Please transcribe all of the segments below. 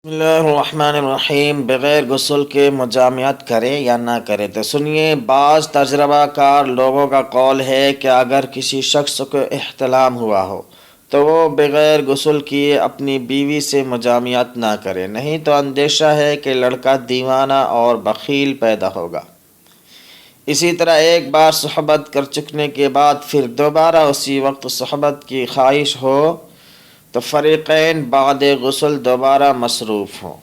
بسم اللہ الرحمن الرحیم۔ بغیر غسل کے مجامعت کرے یا نہ کرے؟ تو سنیے، بعض تجربہ کار لوگوں کا قول ہے کہ اگر کسی شخص کو احتلام ہوا ہو تو وہ بغیر غسل کیے اپنی بیوی سے مجامعت نہ کرے، نہیں تو اندیشہ ہے کہ لڑکا دیوانہ اور بخیل پیدا ہوگا۔ اسی طرح ایک بار صحبت کر چکنے کے بعد پھر دوبارہ اسی وقت صحبت کی خواہش ہو تو فریقین بعد غسل دوبارہ مصروف ہوں۔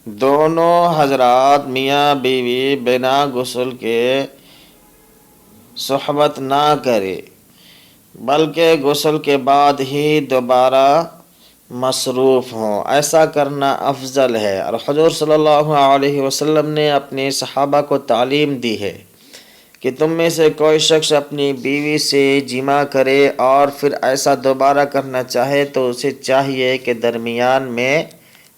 دونوں حضرات میاں بیوی بنا غسل کے صحبت نہ کرے بلکہ غسل کے بعد ہی دوبارہ مصروف ہوں، ایسا کرنا افضل ہے۔ اور حضور صلی اللہ علیہ وسلم نے اپنے صحابہ کو تعلیم دی ہے کہ تم میں سے کوئی شخص اپنی بیوی سے جماع کرے اور پھر ایسا دوبارہ کرنا چاہے تو اسے چاہیے کہ درمیان میں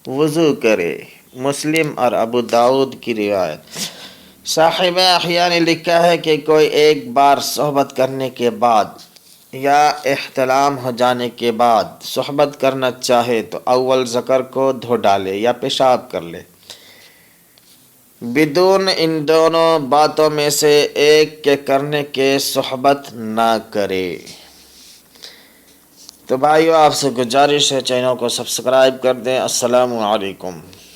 وضو کرے۔ مسلم اور ابو داؤد کی روایت۔ صاحب احیاء نے لکھا ہے کہ کوئی ایک بار صحبت کرنے کے بعد یا احتلام ہو جانے کے بعد صحبت کرنا چاہے تو اول ذکر کو دھو ڈالے یا پیشاب کر لے، بدون ان دونوں باتوں میں سے ایک کے کرنے کے صحبت نہ کرے۔ تو بھائیو، آپ سے گزارش ہے چینل کو سبسکرائب کر دیں۔ السلام علیکم۔